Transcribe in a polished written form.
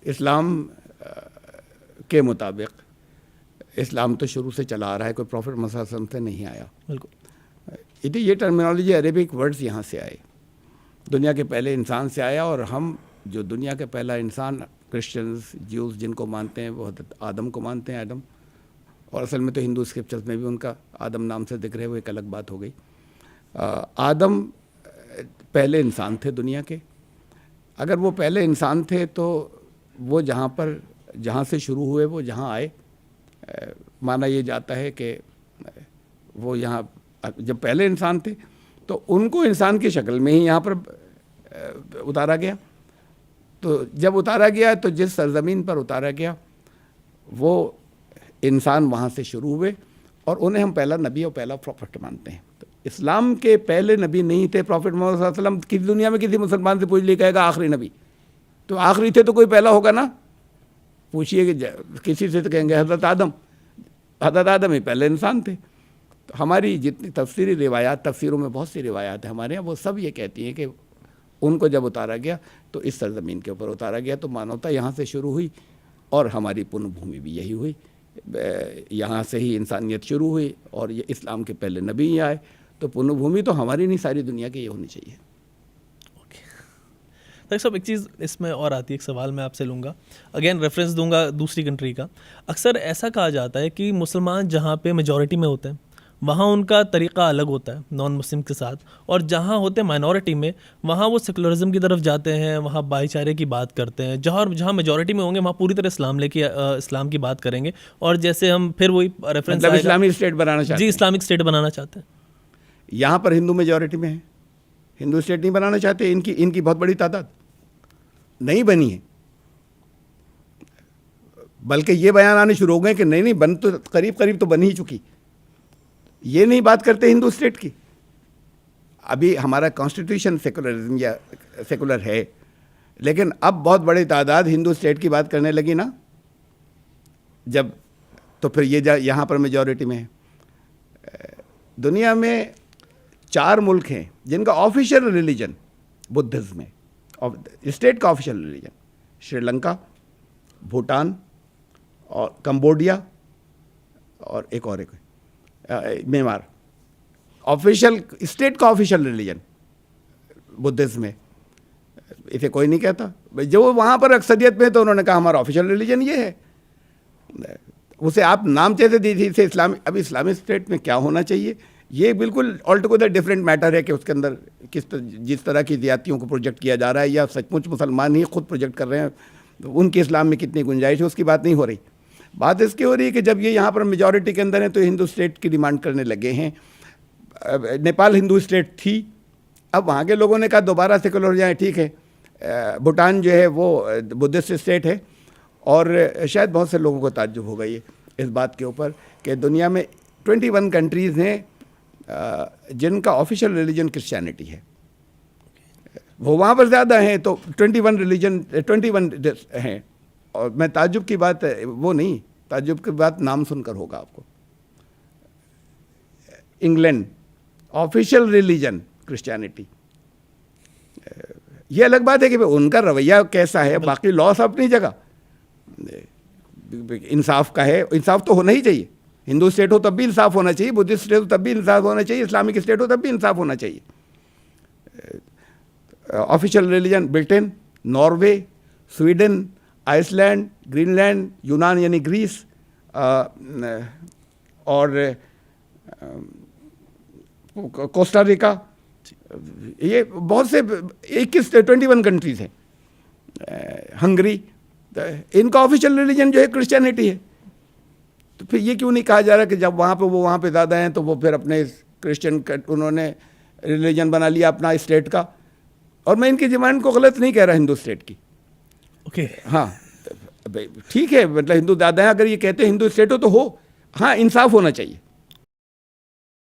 इस्लाम के मुताबिक, इस्लाम तो शुरू से चला आ रहा है, कोई प्रॉफिट मोहम्मद सल्लल्लाहु अलैहि वसल्लम से नहीं आया। बिल्कुल ये टर्मिनोलॉजी अरेबिक वर्ड्स यहाँ से आए, दुनिया के पहले इंसान से आया। और हम जो दुनिया के पहला इंसान, क्रिश्चियंस, ज्यूज़ जिनको मानते हैं वो हज़रत आदम को मानते हैं, आदम। और असल में तो हिंदू स्क्रिप्चर्स में भी उनका आदम नाम से जिक्र है, वो एक अलग बात हो गई। आदम पहले इंसान थे दुनिया के। अगर वो पहले इंसान थे तो वो जहाँ से शुरू हुए वो जहाँ आए, माना ये जाता है कि वो यहाँ जब पहले इंसान थे तो उनको इंसान की शक्ल में ही यहाँ पर उतारा गया। तो जब उतारा गया तो जिस सरजमीन पर उतारा गया वो इंसान वहाँ से शुरू हुए और उन्हें हम पहला नबी और पहला प्रॉफिट मानते हैं। तो इस्लाम के पहले नबी नहीं थे प्रॉफिट मोहम्मद सल्लल्लाहु अलैहि वसल्लम। किसी दुनिया में किसी मुसलमान से पूछ लिया कहेगा आखिरी नबी, तो आखिरी थे तो कोई पहला होगा ना। पूछिए कि किसी से तो कहेंगे हज़रत आदम ही पहले इंसान थे। तो हमारी जितनी तफसीरी रिवायात, तफसीरों में बहुत सी रिवायात है हमारे यहाँ, वो सब ये कहती हैं कि उनको जब उतारा गया तो इस सरजमीन के ऊपर उतारा गया, तो मानवता यहाँ से शुरू हुई और हमारी पुण्यभूमि भी यही हुई। यहाँ से ही इंसानियत शुरू हुई और ये इस्लाम के पहले नबी ही आए। तो पुण्यभूमि तो हमारी नहीं, सारी दुनिया की ये होनी चाहिए। डॉक्टर साहब एक चीज़ इसमें और आती है, एक सवाल मैं आपसे लूँगा, अगेन रेफरेंस दूंगा दूसरी कंट्री का। अक्सर ऐसा कहा जाता है कि मुसलमान जहाँ पे मेजॉरिटी में होते हैं वहाँ उनका तरीक़ा अलग होता है नॉन मुस्लिम के साथ, और जहाँ होते हैं माइनॉरिटी में वहाँ वो सेकुलरिज्म की तरफ जाते हैं, वहाँ भाईचारे की बात करते हैं। जहाँ मेजॉरिटी में होंगे वहाँ पूरी तरह इस्लाम की बात करेंगे। और जैसे हम फिर वही रेफरेंस इस्लामिक स्टेट बनाना चाहते हैं। जी, इस्लामिक स्टेट बनाना चाहते हैं। यहाँ पर हिंदू मेजॉरिटी में है, हिंदू स्टेट नहीं बनाना चाहते। इनकी बहुत बड़ी तादाद नहीं बनी है, बल्कि ये बयान आने शुरू हो गए कि नहीं बन तो करीब तो बन ही चुकी। ये नहीं बात करते हिंदू स्टेट की। अभी हमारा कॉन्स्टिट्यूशन सेकुलरिज्म या सेकुलर है, लेकिन अब बहुत बड़ी तादाद हिंदू स्टेट की बात करने लगी ना जब, तो फिर ये यहाँ पर मेजॉरिटी में है। दुनिया में 4 मुल्क हैं जिनका ऑफिशियल रिलीजन बुद्धिज्म है, स्टेट का ऑफिशियल रिलीजन। श्रीलंका, भूटान और कंबोडिया और एक म्यांमार। ऑफिशियल स्टेट का ऑफिशियल रिलीजन बुद्धिज्म है। इसे कोई नहीं कहता। जो वहाँ पर अक्सरियत में, तो उन्होंने कहा हमारा ऑफिशियल रिलीजन ये है। उसे आप नाम कैसे दी थी, इसे इस्लामिक। अब इस्लामिक स्टेट में क्या होना चाहिए, ये बिल्कुल ऑल्टुगेदर डिफरेंट मैटर है कि उसके अंदर जिस तरह की ज़ियादतियों को प्रोजेक्ट किया जा रहा है या सचमुच मुसलमान ही खुद प्रोजेक्ट कर रहे हैं, तो उनके इस्लाम में कितनी गुंजाइश है उसकी बात नहीं हो रही। बात इसकी हो रही है कि जब ये यहाँ पर मेजॉरिटी के अंदर है तो हिंदू स्टेट की डिमांड करने लगे हैं। नेपाल हिंदू स्टेट थी, अब वहाँ के लोगों ने कहा दोबारा सेकुलर हो जाए, ठीक है। भूटान जो है वो बुद्धिस्ट स्टेट है, और शायद बहुत से लोगों को ताज्जुब हो गई है इस बात के ऊपर कि दुनिया में 21 कंट्रीज़ हैं जिनका ऑफिशियल रिलीजन क्रिश्चियनिटी है। वो वहाँ पर ज़्यादा हैं, तो 21 हैं। और मैं ताज्जुब की बात वो नहीं, ताज्जुब की बात नाम सुनकर होगा आपको। England official religion Christianity. ये अलग बात है कि उनका रवैया कैसा है, बाकी लॉस अपनी जगह इंसाफ का है। इंसाफ तो होना ही चाहिए। हिंदू स्टेट हो तब भी इंसाफ होना चाहिए, बुद्धिस्ट स्टेट हो तब भी इंसाफ होना चाहिए, इस्लामिक स्टेट हो तब भी इंसाफ होना चाहिए। Official religion Britain, Norway, Sweden, Iceland, Greenland, यूनान यानी ग्रीस, और कोस्टा रिका, ये बहुत से 21 कंट्रीज़ हैं। हंगरी, इनका ऑफिशियल रिलीजन जो है क्रिश्चियनिटी है। तो फिर ये क्यों नहीं कहा जा रहा कि जब वहाँ पे ज़्यादा हैं तो वो फिर अपने क्रिश्चियन उन्होंने रिलीजन बना लिया अपना स्टेट का। और मैं इनकी डिमांड को गलत नहीं कह रहा हिंदू स्टेट की, ओके हाँ ठीक है, मतलब हिंदू ज़्यादा हैं, अगर ये कहते हैं हिंदू स्टेट हो तो हो, हाँ इंसाफ होना चाहिए।